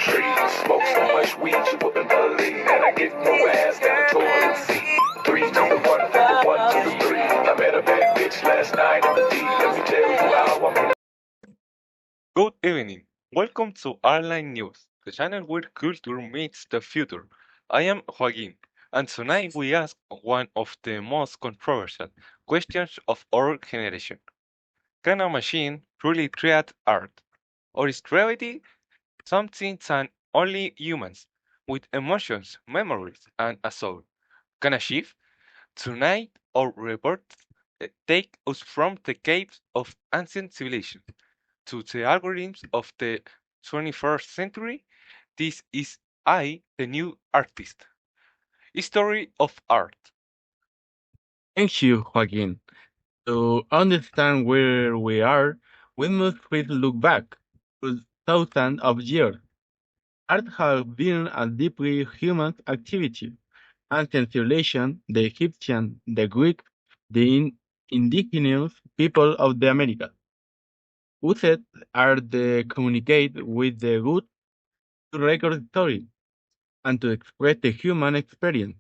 trees. Smoke so much weed you wouldn't believe. And I get more ass than a toilet seat. 3 to the 1, from the 1 to the 3. I met a bad bitch last night in the D. Let me tell you how I'm in. Good evening. Welcome to Artline News, the channel where culture meets the future. I am Joaquin, and tonight we ask one of the most controversial questions of our generation. Can a machine truly create art? Or is creativity something that only humans, with emotions, memories, and a soul, can achieve? Tonight, our report take us from the caves of ancient civilizations to the algorithms of the 21st century. This is I, the new artist. History of art. Thank you, Joaquin. To understand where we are, we must first look back to thousands of years. Art has been a deeply human activity. Ancient civilization, the Egyptian, the Greek, the indigenous people of the Americas, used art to communicate with the good, to record stories, and to express the human experience.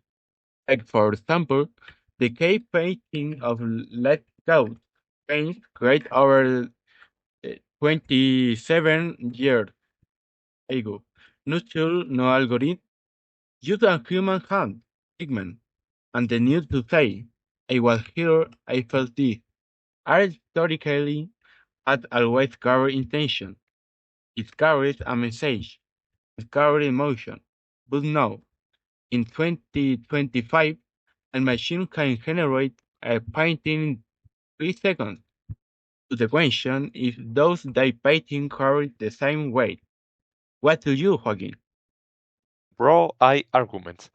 Like, for example, the cave painting of Lascaux paints created over 27 years ago. No tool, no algorithm, just a human hand, pigment, and the need to say, I was here, I felt this. Art historically had always carried intention. It carries a message. It carries emotion. But now, in 2025, a machine can generate a painting in 3 seconds. So the question is, does that painting carry the same weight? What do you, Joaquin? Raw eye arguments.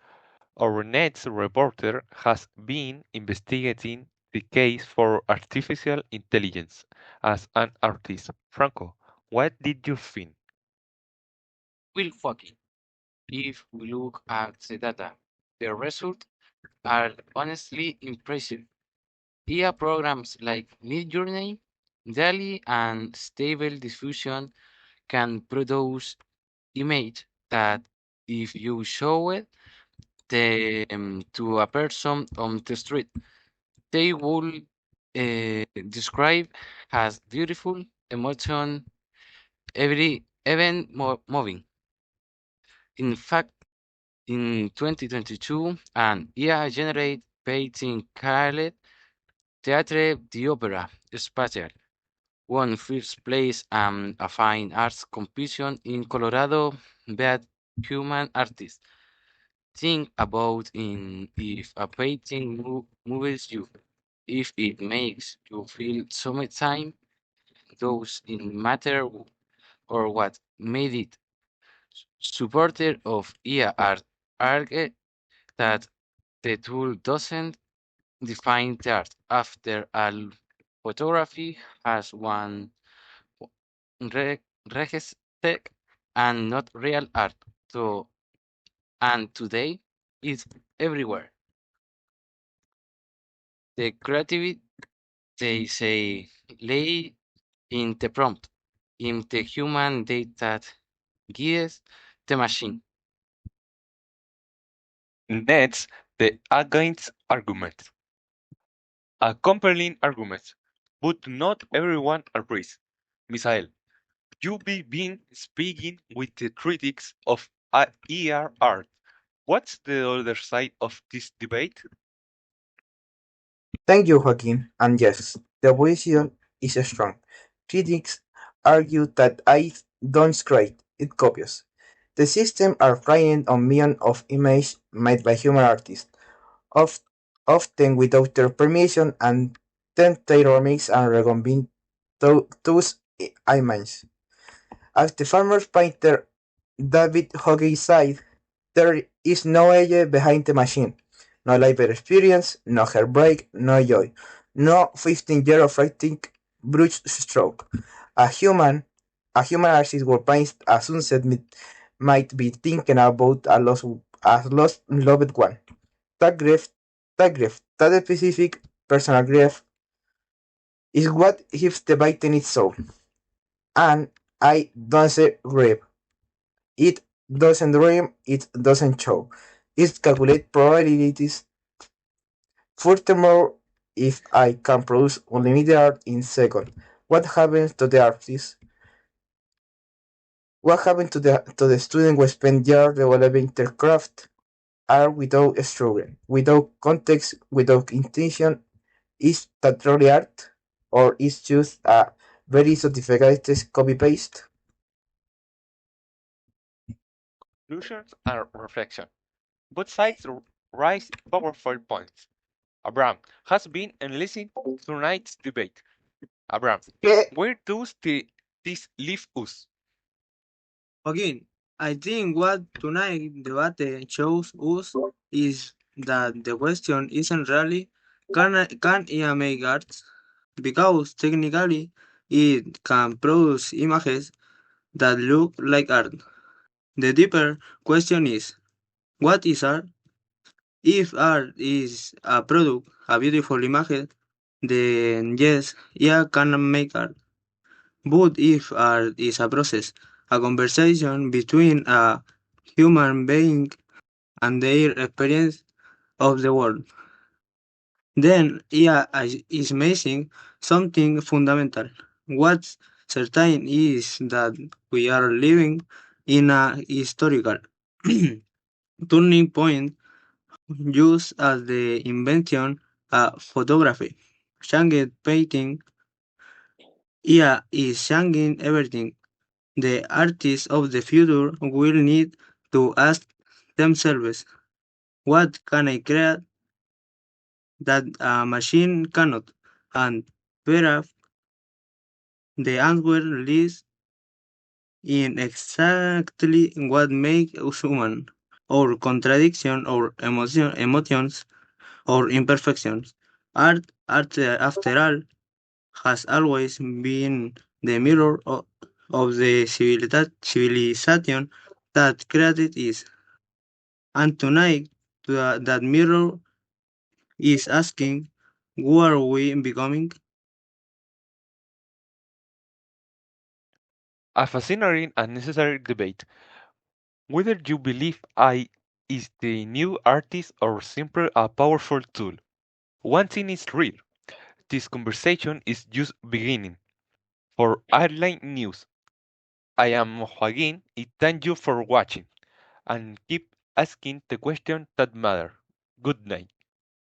Our next reporter has been investigating the case for artificial intelligence as an artist. Franco, what did you find? Will fucking. If we look at the data, the results are honestly impressive. IA programs like Midjourney, daily and stable diffusion can produce image that if you show it to a person on the street, they will describe as beautiful, emotion, every even moving. In fact, in 2022, an IA generate painting called Teatre d'Opera Spatial won first place a fine arts competition in Colorado by human artists. Think about in if a painting moves you, if it makes you feel summertime, those in matter or what made it. Supporter of IA art argue that the tool doesn't define the art. After all, photography has one register and not real art. So, and today it's everywhere. The creativity, they say, lay in the prompt, in the human data that guides the machine. Next, the against argument. A compelling argument, but not everyone agrees. Misael, you've been speaking with the critics of ER art. What's the other side of this debate? Thank you, Joaquin. And yes, the opposition is strong. Critics argue that I don't create, it copies. The system are trained on millions of images made by human artists, of, often without their permission, and then tailor mix and recombine those images. As the farmer painter David Hockey said, there is no age behind the machine. No life experience, no heartbreak, no joy. No 15 years of writing brush stroke. A human a human artist will paint a sunset might be thinking about a lost loved one. That specific personal grief is what gives the bite in its soul. And I don't say grief. It doesn't dream, it doesn't show. It calculates probabilities. Furthermore, if I can produce unlimited art in seconds, what happens to the artist? What happens to the student who spent years developing their craft? Art without struggle, without context, without intention, is that really art? Or is just a very sophisticated copy paste? Conclusions and reflection. Both sides raise powerful points. Abraham has been enlisting tonight's debate. Abraham, where does this leave us? Again, I think what tonight debate shows us is that the question isn't really can AI make art? Because technically it can produce images that look like art. The deeper question is, what is art? If art is a product, a beautiful image, then yes, AI can make art. But if art is a process, a conversation between a human being and their experience of the world, then AI is missing something fundamental. What's certain is that we are living in a historical turning point, just as the invention of photography changed painting. AI is changing everything. The artists of the future will need to ask themselves, what can I create that a machine cannot? And perhaps the answer lies in exactly what makes us human, our contradiction, our emotions, or imperfections. Art, after all, has always been the mirror of the civilization that created is. And tonight, that mirror is asking, who are we becoming? A fascinating and necessary debate. Whether you believe I is the new artist or simply a powerful tool. One thing is real. This conversation is just beginning. For Artline News, I am Joaquin and thank you for watching and keep asking the questions that matter. Good night.